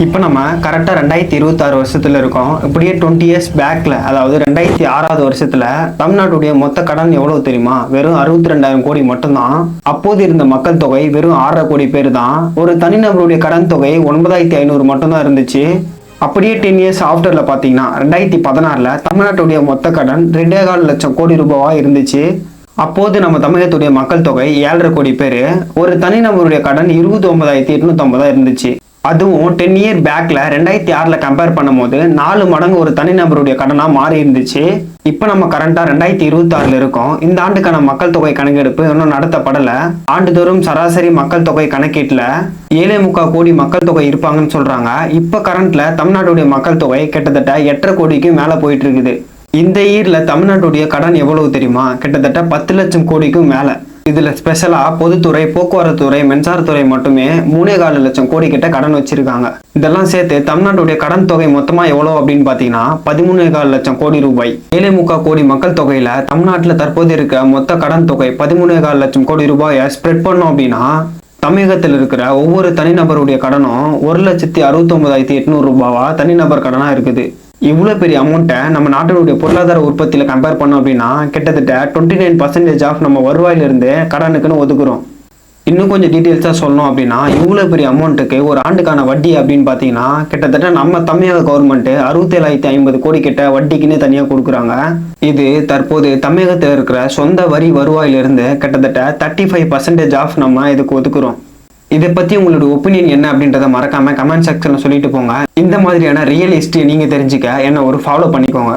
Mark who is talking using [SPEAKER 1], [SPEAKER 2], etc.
[SPEAKER 1] இப்போ நம்ம கரெக்டாக 2026 வருஷத்துல இருக்கோம். இப்படியே 20 இயர்ஸ் பேக்கில், அதாவது 2006வது வருஷத்துல தமிழ்நாட்டுடைய மொத்த கடன் எவ்வளவு தெரியுமா? வெறும் 62,000 கோடி மட்டும்தான். அப்போது இருந்த மக்கள் தொகை வெறும் 6.5 கோடி பேர் தான். ஒரு தனிநபருடைய கடன் தொகை 9,500 மட்டும்தான் இருந்துச்சு. அப்படியே 10 இயர்ஸ் ஆஃப்டர்ல பார்த்தீங்கன்னா 2016ல் தமிழ்நாட்டுடைய மொத்த கடன் 2.25 லட்சம் கோடி ரூபாவா இருந்துச்சு. அப்போது நம்ம தமிழகத்துடைய மக்கள் தொகை 7.5 கோடி பேர். ஒரு தனிநபருடைய கடன் 29,850 இருந்துச்சு. அதுவும் 10 இயர் பேக்ல 2006ல் கம்பேர் பண்ணும்போது 4 மடங்கு ஒரு தனிநபருடைய கடனாக மாறி இருந்துச்சு. இப்போ நம்ம கரண்டா 2026ல் இருக்கோம். இந்த ஆண்டுக்கான மக்கள் தொகை கணக்கெடுப்பு இன்னும் நடத்தப்படலை. ஆண்டுதோறும் சராசரி மக்கள் தொகை கணக்கீட்டில் 7.25 கோடி மக்கள் தொகை இருப்பாங்கன்னு சொல்றாங்க. இப்போ கரண்ட்ல தமிழ்நாட்டுடைய மக்கள் தொகை கிட்டத்தட்ட 8.5 கோடிக்கு மேலே போயிட்டு இருக்குது. இந்த இயர்ல தமிழ்நாட்டுடைய கடன் எவ்வளவு தெரியுமா? கிட்டத்தட்ட 10 லட்சம் கோடிக்கும் மேலே. இதுல ஸ்பெஷலா பொதுத்துறை, போக்குவரத்து துறை, மின்சாரத்துறை மட்டுமே 3.25 லட்சம் கோடி கிட்ட கடன் வச்சிருக்காங்க. இதெல்லாம் சேர்த்து தமிழ்நாட்டுடைய கடன் தொகை மொத்தமா எவ்வளவு அப்படின்னு பாத்தீங்கன்னா 13.25 லட்சம் கோடி ரூபாய். 7.25 கோடி மக்கள் தொகையில தமிழ்நாட்டில் தற்போது இருக்க மொத்த கடன் தொகை 13.25 லட்சம் கோடி ரூபாயை ஸ்ப்ரெட் பண்ணோம் அப்படின்னா தமிழகத்தில் இருக்கிற ஒவ்வொரு தனிநபருடைய கடனும் 1,69,800 ரூபாவா தனிநபர் கடனா இருக்குது. இவ்வளோ பெரிய அமௌண்ட்டை நம்ம நாட்டினுடைய பொருளாதார உற்பத்தியில் கம்பேர் பண்ணோம் அப்படின்னா கிட்டத்தட்ட 29% ஆஃப் நம்ம வருவாயிலிருந்து கடனுக்குன்னு ஒதுக்குறோம். இன்னும் கொஞ்சம் டீட்டெயில்ஸாக சொல்லணும் அப்படின்னா இவ்வளோ பெரிய அமௌண்ட்டுக்கு ஒரு ஆண்டுக்கான வட்டி அப்படின்னு பார்த்தீங்கன்னா கிட்டத்தட்ட நம்ம தமிழக கவர்மெண்ட் 67,550 கோடி கிட்ட வட்டிக்குன்னு தனியாக கொடுக்குறாங்க. இது தற்போது தமிழகத்தில் இருக்கிற சொந்த வரி வருவாயிலிருந்து கிட்டத்தட்ட 35% ஆஃப் நம்ம இதுக்கு ஒதுக்குறோம். இதை பற்றி உங்களோட ஒப்பீனியன் என்ன அப்படின்றத மறக்காம கமெண்ட் செக்ஷனில் சொல்லிட்டு போங்க. இந்த மாதிரியான ரியல் ஹிஸ்டரியை நீங்கள் தெரிஞ்சுக்க என்ன ஒரு ஃபாலோ பண்ணிக்கோங்க.